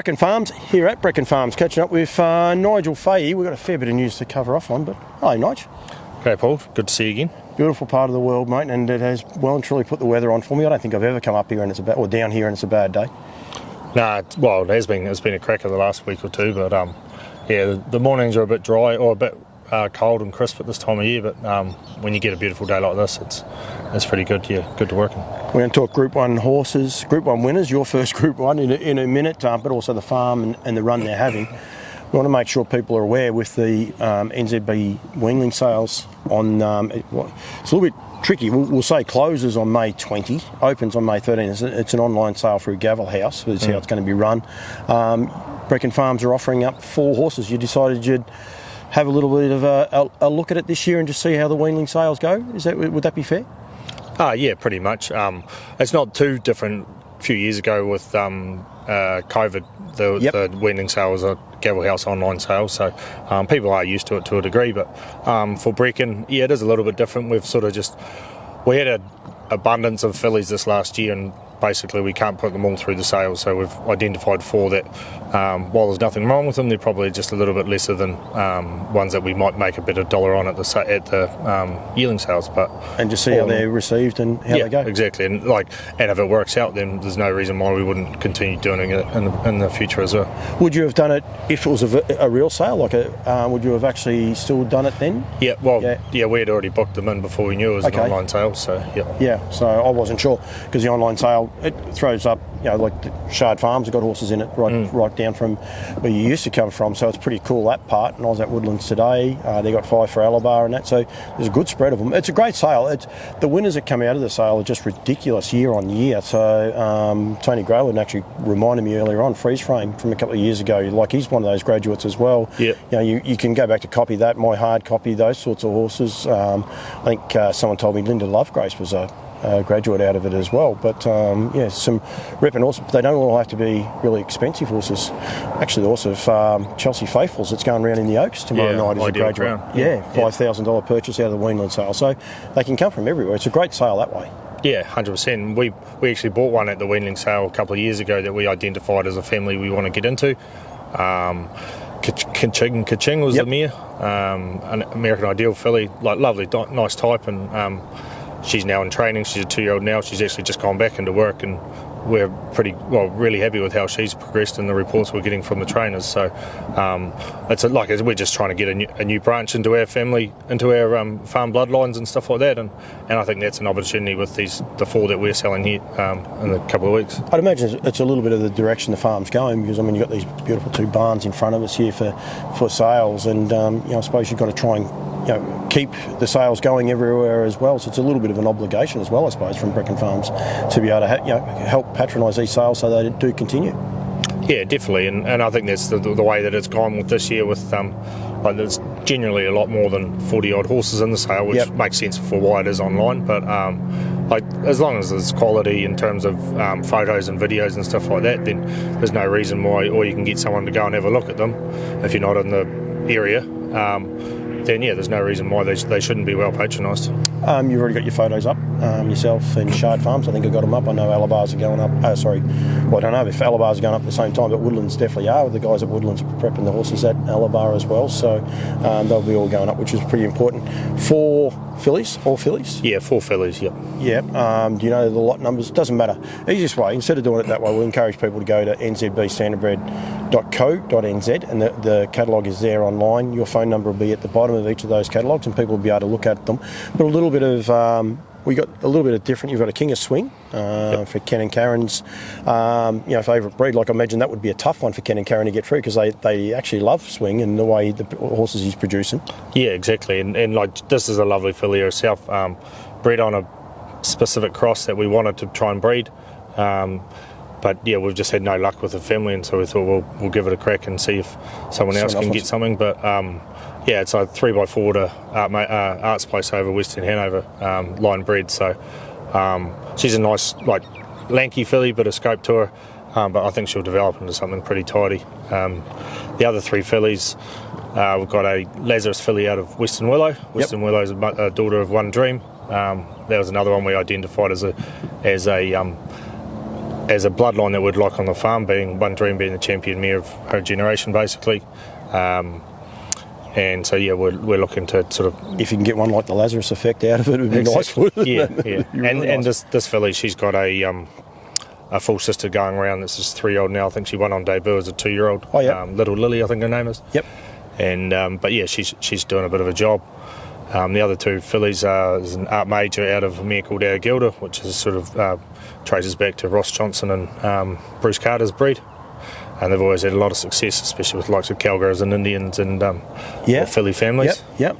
Breckon Farms, here at Breckon Farms, catching up with Nigel Fahy. We've got a fair bit of news to cover off on, but hello, Nige. Okay, Paul, good to see you again. Beautiful part of the world, mate, and it has well and truly put the weather on for me. I don't think I've ever come up here and it's a bad, or down here and it's a bad day. Nah, well, it has been. It's been a cracker the last week or two, but yeah, the mornings are a bit dry or a bit cold and crisp at this time of year. But when you get a beautiful day like this, it's pretty good. Yeah, good to work in. We're going to talk Group 1 horses, Group 1 winners, your first Group 1 in a minute, but also the farm and the run they're having. We want to make sure people are aware with the NZB weanling sales on, it's a little bit tricky. We'll say closes on May 20, opens on May 13. It's an online sale through Gavel House, that's how it's going to be run. Breckon Farms are offering up 4 horses. You decided you'd have a little bit of a look at it this year and just see how the weanling sales go. Would that be fair? Yeah, pretty much. It's not too different. A few years ago with COVID, the weaning sale was a Gavel House online sale, so people are used to it to a degree. But for Breckon, yeah, it is a little bit different. We had an abundance of fillies this last year, and basically we can't put them all through the sale, so we've identified 4 that while there's nothing wrong with them, they're probably just a little bit lesser than ones that we might make a bit of dollar on at the yearling sales. And just see how they're received and how they go. Exactly, and if it works out, then there's no reason why we wouldn't continue doing it in the future as well. Would you have done it if it was a real sale? Would you have actually still done it then? Yeah, we had already booked them in before we knew it was an online sale, so yeah. Yeah, so I wasn't sure, because the online sale, it throws up, like the Shard Farms have got horses in it right down from where you used to come from, so it's pretty cool, that part. And I was at Woodlands today, they got 5 for Alabar and that, so there's a good spread of them. It's a great sale. The winners that come out of the sale are just ridiculous year on year. So Tony Grayland actually reminded me earlier on, Freeze Frame from a couple of years ago, like he's one of those graduates as well. Yeah. You can go back to copy that, My Hard Copy, those sorts of horses. I think someone told me Linda Lovegrace was a graduate out of it as well. But some ripping horses, but they don't all have to be really expensive horses. Actually, the horse of Chelsea Faithfuls that's going around in the Oaks tomorrow night is a graduate. $5,000 purchase out of the weanling sale. So they can come from everywhere. It's a great sale that way. Yeah, 100%. We actually bought one at the weanling sale a couple of years ago that we identified as a family we want to get into. Kaching was the mare, an American Ideal filly, lovely, nice type, and she's now in training. She's a 2-year-old now. She's actually just gone back into work, and we're really happy with how she's progressed and the reports we're getting from the trainers. So we're just trying to get a new branch into our family, into our farm bloodlines and stuff like that. And I think that's an opportunity with the 4 that we're selling here in a couple of weeks. I'd imagine it's a little bit of the direction the farm's going, because you've got these beautiful 2 barns in front of us here for sales, and I suppose you've got to try and keep the sales going everywhere as well. So it's a little bit of an obligation as well, I suppose, from Breckon Farms to be able to help patronise these sales so they do continue. Yeah, definitely, and I think that's the way that it's gone with this year. With there's generally a lot more than 40 odd horses in the sale, which makes sense for why it is online. But as long as there's quality in terms of photos and videos and stuff like that, then there's no reason why, or you can get someone to go and have a look at them if you're not in the area. Then there's no reason why they shouldn't be well patronised. You've already got your photos up, yourself and Shard Farms. I think I got them up. I know Alabars are going up. I don't know if Alabars are going up at the same time, but Woodlands definitely are. The guys at Woodlands are prepping the horses at Alabar as well, so they'll be all going up, which is pretty important. 4 fillies, all fillies? Yeah, 4 fillies, yep. Yeah. Do you know the lot numbers? Doesn't matter. Easiest way, instead of doing it that way, we'll encourage people to go to nzbstandardbred.co.nz, and the catalogue is there online. Your phone number will be at the bottom of each of those catalogues, and people will be able to look at them. But a little bit of we got a little bit of different. You've got a King of Swing for Ken and Karen's favourite breed. I imagine that would be a tough one for Ken and Karen to get through, because they actually love Swing and the way the horses he's producing. Yeah, exactly. And this is a lovely filly herself, bred on a specific cross that we wanted to try and breed. But we've just had no luck with the family, and so we thought we'll give it a crack and see if someone else can get something. But it's a 3x4 to Arts Place over Western Hanover, line bred. So she's a nice, lanky filly, bit of scope to her. But I think she'll develop into something pretty tidy. The other 3 fillies, we've got a Lazarus filly out of Western Willow. Western Willow's a daughter of One Dream. That was another one we identified as a as a bloodline that we'd like on the farm, being one dream being the champion mare of her generation, basically. And so we're looking to sort of, if you can get one like the Lazarus effect out of it, it would be nice. Yeah. And this filly, she's got a full sister going around. This is 3-year-old now. I think she won on debut as a 2-year-old. Oh yeah, Little Lily, I think her name is. Yep. And but she's doing a bit of a job. The other two fillies is an art major out of a mare called Our Gilda, which is sort of traces back to Ross Johnson and Bruce Carter's breed. And they've always had a lot of success, especially with the likes of Cowgirls and Indians and filly families. Yep.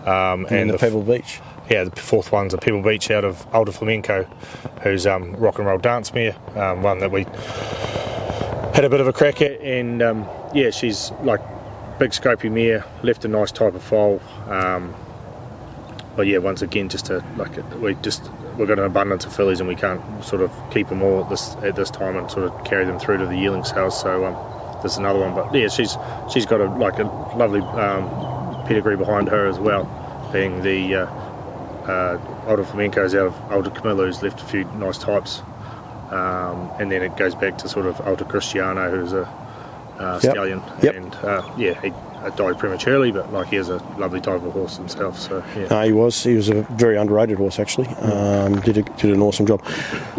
And the Pebble Beach. Yeah, the fourth one's a Pebble Beach out of Older Flamenco, who's rock and roll dance mare, one that we had a bit of a crack at. And she's like big scopy mare, left a nice type of foal. But yeah, once again, we've got an abundance of fillies and we can't sort of keep them all at this time and sort of carry them through to the yearling sales. So there's another one. But yeah, she's got a lovely pedigree behind her as well, being the Older Flamenco's out of Older Camilla, who's left a few nice types. And then it goes back to sort of Older Cristiano, who's a stallion. Yep. And he died prematurely, but he has a lovely type of horse himself. So yeah. He was a very underrated horse actually. Did an awesome job.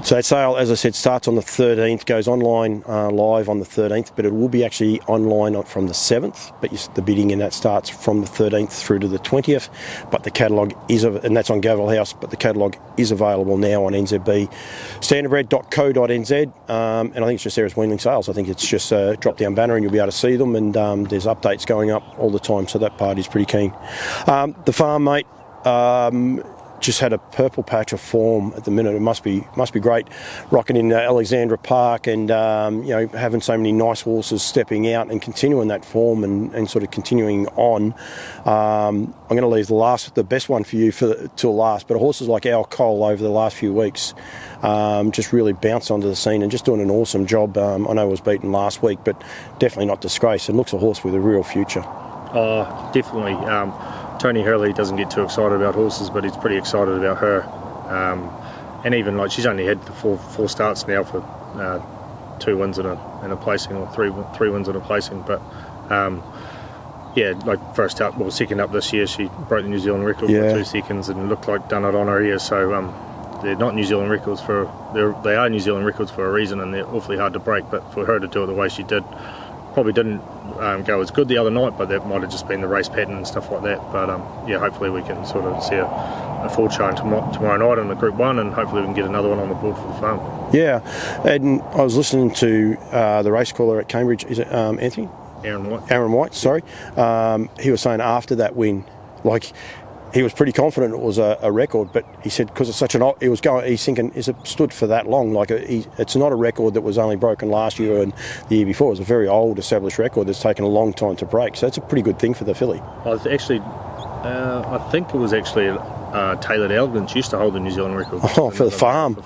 So that sale, as I said, starts on the 13th, goes online live on the 13th, but it will be actually online from the 7th. But the bidding in that starts from the 13th through to the 20th. But the catalogue and that's on Gavel House. But the catalogue is available now on NZB standardbred.co.nz, and I think it's just there as weanling sales. I think it's just a drop down banner and you'll be able to see them, and there's updates going up all the time, so that party's pretty keen. The farm, mate, just had a purple patch of form at the minute. It must be great rocking in Alexandra Park and having so many nice horses stepping out and continuing that form and sort of continuing on. I'm going to leave the best one for you till last, but horses like Al Cole over the last few weeks just really bounced onto the scene and just doing an awesome job. I know it was beaten last week, but definitely not disgraced, and looks a horse with a real future. Oh, definitely. Tony Hurley doesn't get too excited about horses, but he's pretty excited about her. And even she's only had the four starts now for 2 wins and a placing, or three wins and a placing. But first up, second up this year, she broke the New Zealand record for 2 seconds and looked like done it on her ear. So they're not New Zealand records they are New Zealand records for a reason, and they're awfully hard to break. But for her to do it the way she did, probably didn't go as good the other night, but that might have just been the race pattern and stuff like that. But hopefully we can sort of see a full showing tomorrow night in the Group 1, and hopefully we can get another one on the board for the farm. Yeah, and I was listening to the race caller at Cambridge, is it Anthony? Aaron White, sorry. He was saying after that win, he was pretty confident it was a record, but he said because it's such he's thinking, is it stood for that long? It's not a record that was only broken last year and the year before. It's a very old established record that's taken a long time to break. So that's a pretty good thing for the filly. I think it was actually Taylor Elgin. She used to hold the New Zealand record. Oh, for the farm.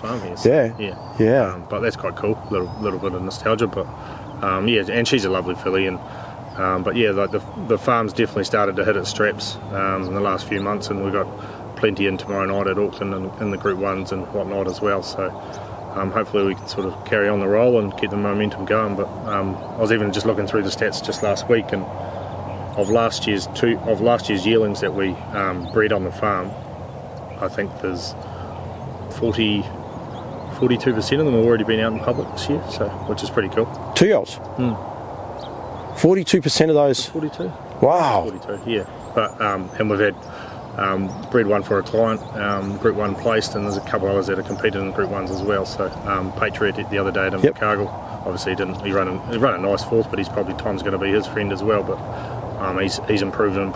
Yeah. But that's quite cool. Little bit of nostalgia, but and she's a lovely filly, and. The farm's definitely started to hit its straps in the last few months, and we've got plenty in tomorrow night at Auckland and in the Group 1s and whatnot as well. So hopefully we can sort of carry on the roll and keep the momentum going. But I was even just looking through the stats just last week, and of last year's yearlings that we bred on the farm, I think there's 42% of them have already been out in public this year, so which is pretty cool. 2-year-olds? 42% of those? 42. Wow. 42, yeah. But and we've had bred one for a client, Group 1 placed, and there's a couple others that have competed in Group 1s as well. So Patriot the other day at Invercargill, obviously he ran a nice fourth, but he's probably time's going to be his friend as well. But he's improved a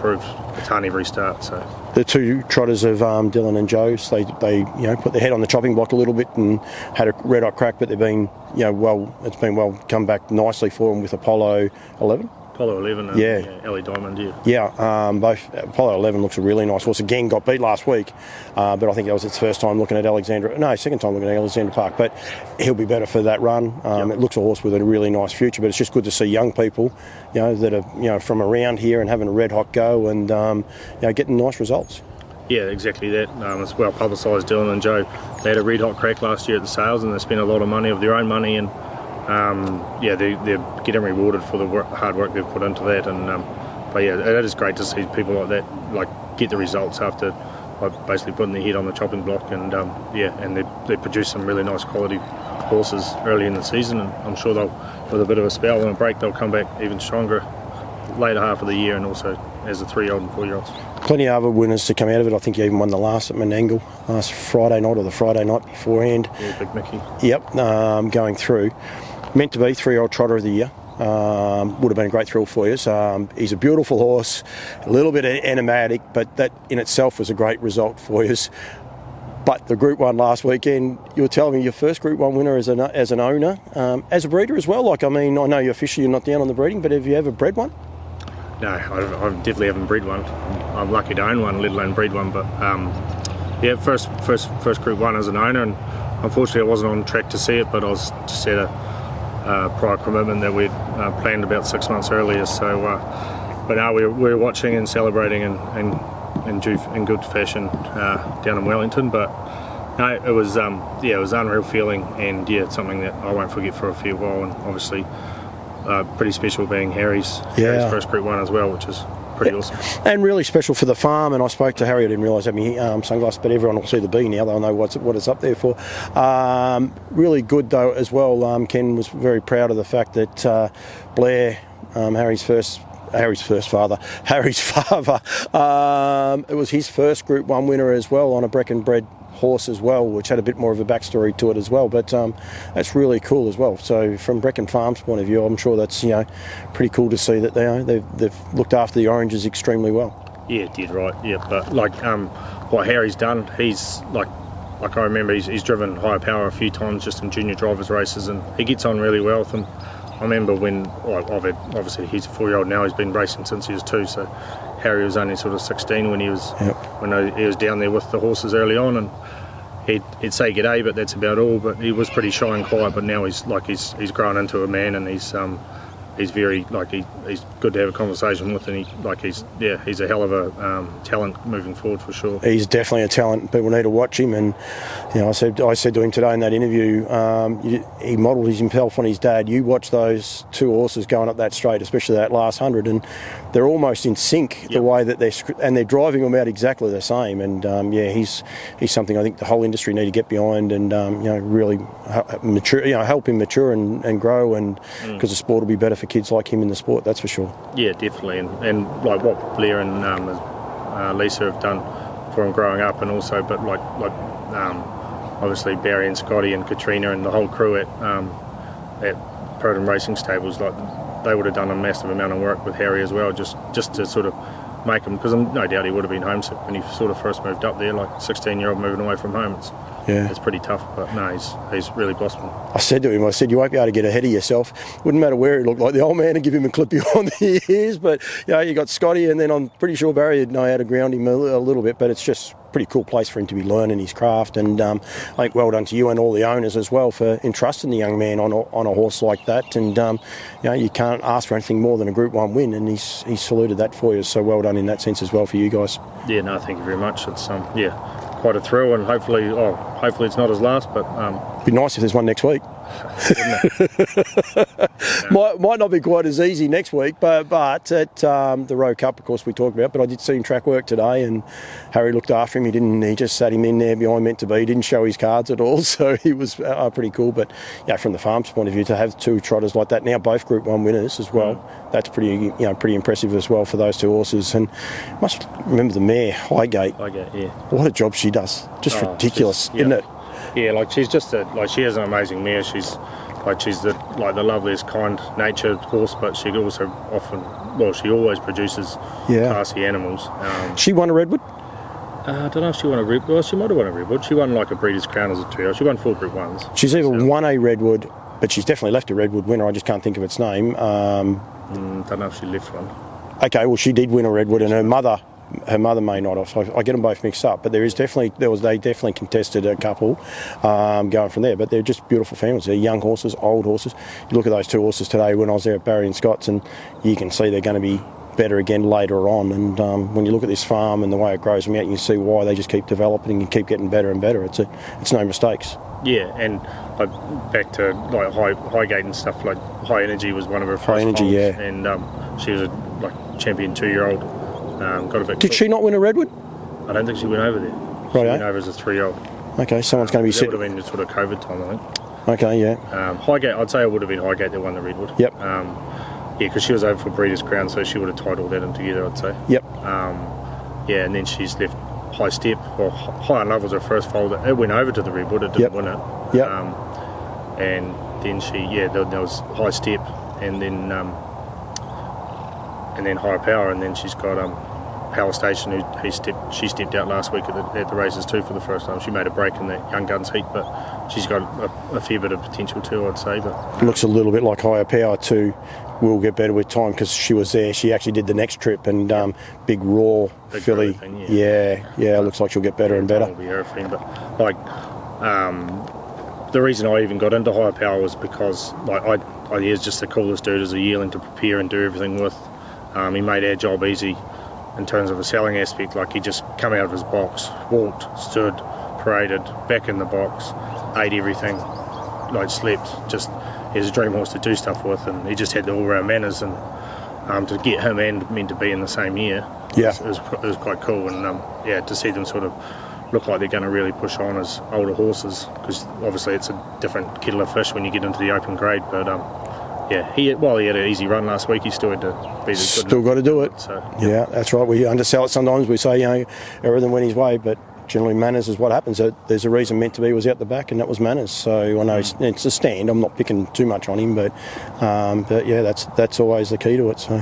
ton every start. So the two trotters of Dylan and Joe's, they put their head on the chopping block a little bit and had a red hot crack, but they've been it's been come back nicely for them with Apollo 11. Apollo 11 and Ellie Diamond, both. Apollo 11 looks a really nice horse. Again, got beat last week, but I think that was its first time looking at second time looking at Alexandra Park, but he'll be better for that run. It looks a horse with a really nice future, but it's just good to see young people, that are from around here and having a red hot go and getting nice results. Yeah, exactly that. It's well publicised. Dylan and Joe, they had a red hot crack last year at the sales, and they spent a lot of money of their own money, and they're getting rewarded for the hard work they've put into that. And but yeah, it is great to see people like that get the results after basically putting their head on the chopping block, and and they produce some really nice quality horses early in the season, and I'm sure they'll, with a bit of a spell and a break, they'll come back even stronger later half of the year, and also as a 3-year-old and 4-year-olds. Plenty of other winners to come out of it. I think you even won the last at Menangle last Friday night or the Friday night beforehand. Yeah, Big Mickey. Yep, going through. Meant to be 3-year-old trotter of the year. Would have been a great thrill for you. He's a beautiful horse, a little bit enigmatic, but that in itself was a great result for you. But the Group 1 last weekend, you were telling me your first Group 1 winner as an owner, as a breeder as well. I know you're officially not down on the breeding, but have you ever bred one? No, I definitely haven't bred one. I'm lucky to own one, let alone breed one. But first Group 1 as an owner, and unfortunately I wasn't on track to see it, but I was just at a prior commitment that we'd planned about 6 months earlier. So, but now we're watching and celebrating in good fashion down in Wellington. But no, it was unreal feeling, and yeah, something that I won't forget for a fair while. And obviously, pretty special being Harry's first Group 1 as well, which is pretty awesome. And really special for the farm. And I spoke to Harry, I didn't realise I had my sunglasses, but everyone will see the B now. They'll know what it's up there for. Really good though as well. Ken was very proud of the fact that Blair, Harry's father, it was his first Group 1 winner as well on a Breckon bred horse as well, which had a bit more of a backstory to it as well. But that's really cool as well. So from Breckon Farms' point of view, I'm sure that's pretty cool to see that they've looked after the oranges extremely well. Yeah, did right. Yeah, but what Harry's done, he's like I remember he's driven higher power a few times just in junior drivers races, and he gets on really well with them. I remember when obviously he's a 4-year-old now. He's been racing since he was 2. So Harry was only sort of 16 when he was he was down there with the horses early on, and he'd say g'day, but that's about all. But he was pretty shy and quiet. But now he's grown into a man, and he's very he's good to have a conversation with, and he's a hell of a talent moving forward for sure. He's definitely a talent. People need to watch him, and I said to him today in that interview, he modelled himself on his dad. You watch those two horses going up that straight, especially that last 100, and they're almost in sync the way that they're driving them out exactly the same. And he's something I think the whole industry need to get behind, and really mature, help him mature and grow, and because the sport will be better for kids like him in the sport, that's for sure. Yeah, definitely, and like what Blair and Lisa have done for him growing up, and also, but obviously Barry and Scotty and Katrina and the whole crew at Proton Racing Stables, they would have done a massive amount of work with Harry as well, just to sort of make him, because no doubt he would have been homesick when he sort of first moved up there, 16-year-old moving away from home. It's pretty tough, but no, he's really blossomed. I said to him, you won't be able to get ahead of yourself. Wouldn't matter where he looked like. The old man would give him a clip behind the ears, but you got Scotty, and then I'm pretty sure Barry would know how to ground him a little bit, but it's just a pretty cool place for him to be learning his craft. And I think well done to you and all the owners as well for entrusting the young man on a horse like that. And you can't ask for anything more than a Group 1 win, and he's saluted that for you. So well done in that sense as well for you guys. Yeah, no, thank you very much. It's quite a thrill, and hopefully it's not his last, but be nice if there's one next week. Might not be quite as easy next week, but at the Rowe Cup, of course, we talked about, but I did see him track work today, and Harry looked after him. He just sat him in there behind meant to be. He didn't show his cards at all, so he was pretty cool. But from the farm's point of view, to have two trotters like that, now both Group 1 winners as well, that's pretty impressive as well for those two horses. And must remember the mare, Highgate. Yeah. What a job she does. Just ridiculous, isn't it? Yeah, she's just she has an amazing mare. She's the loveliest, kind-natured horse, but she also she always produces classy animals. She won a Redwood? I don't know if she won a Redwood. Well, she might have won a Redwood. She won a Breeders' Crown as a 2-year-old. She won 4 Group 1s. She's either won a Redwood, but she's definitely left a Redwood winner. I just can't think of its name. Don't know if she left one. Okay, well, she did win a Redwood, and her mother may not have. So I get them both mixed up. But they definitely contested a couple going from there. But they're just beautiful families. They're young horses, old horses. You look at those two horses today when I was there at Barry and Scott's, and you can see they're going to be better again later on. And when you look at this farm and the way it grows them out, you can see why they just keep developing and keep getting better and better. It's no mistakes. Yeah, and back to like Highgate and stuff, like High Energy was one of her first High Energy, foals, yeah. and she was a champion 2-year-old. Got a bit. Did she not win a redwood? I don't think she went over there. She Right, went over as a 3-year-old. Okay, someone's going to be That sitting. would have been sort of COVID time, I think. Okay, yeah. Highgate, I'd say it would have been Highgate that won the redwood. Yep. Yeah, because she was over for Breeders' Crown, so she would have tied all that in together, I'd say. Yep. Yeah, and then she's left High Step. Well, High and Love was her first foal. It went over to the redwood. It didn't win it. Yep. And then there was High Step, and then Higher Power, and then she's got Power Station, she stepped out last week at the races too for the first time. She made a break in that Young Guns heat, but she's got a fair bit of potential too, I'd say. But Looks a little bit like Higher Power too. Will get better with time because she was there. She actually did the next trip, and big raw Big filly. thing, Yeah. Looks like she'll get better and better. Will be her friend, but like the reason I even got into Higher Power was because he is just the coolest dude as a yearling to prepare and do everything with. He made our job easy in terms of a selling aspect. Like, he just come out of his box, walked, stood, paraded, back in the box, ate everything, like slept. Just, he was a dream horse to do stuff with, and he just had the all-round manners. And to get him and meant to be in the same year, it was quite cool. And to see them sort of look like they're going to really push on as older horses, because obviously it's a different kettle of fish when you get into the open grade. But he had an easy run last week, he still had to be the good. Still got to do it. So, yeah, that's right. We undersell it sometimes. We say, everything went his way, but generally manners is what happens. There's a reason Meant to Be was out the back, and that was manners. So I know it's a stand. I'm not picking too much on him, but yeah, that's always the key to it. So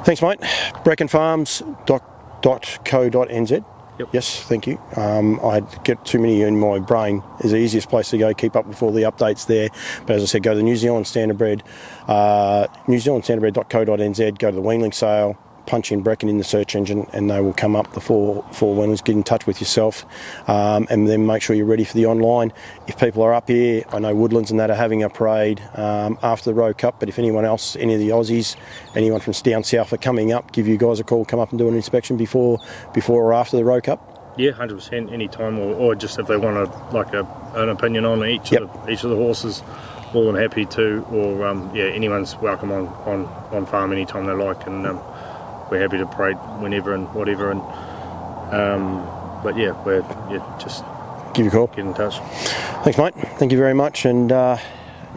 thanks, mate. BreckonFarms.co.nz. Yep. Yes, thank you. I get too many in my brain. It's the easiest place to go, keep up with all the updates there. But as I said, go to the New Zealand Standardbred, newzealandstandardbred.co.nz, go to the weanling sale, punch in Breckon in the search engine, and they will come up, the four weanlings. Get in touch with yourself, and then make sure you're ready for the online. If people are up here, I know Woodlands and that are having a parade after the Road Cup, but if anyone else, any of the Aussies, anyone from down south are coming up, give you guys a call, come up and do an inspection before or after the Road Cup. Yeah, 100%, any time, or just if they want an opinion on each of the horses, more than happy to. Or anyone's welcome on farm anytime they like, and we're happy to parade whenever and whatever. And just give you a call, get in touch. Thanks, mate. Thank you very much. And I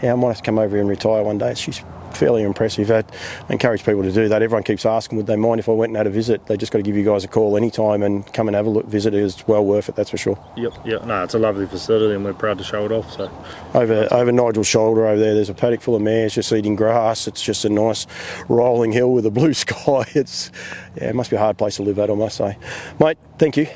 might have to come over here and retire one day. She's fairly impressive. I encourage people to do that. Everyone keeps asking, would they mind if I went and had a visit? They just got to give you guys a call anytime and come and have a look. Visit is well worth it, that's for sure. Yep. No, it's a lovely facility, and we're proud to show it off. So over Nigel's shoulder over there's a paddock full of mares just eating grass. It's just a nice rolling hill with a blue sky. It must be a hard place to live at, I must say. Mate, thank you.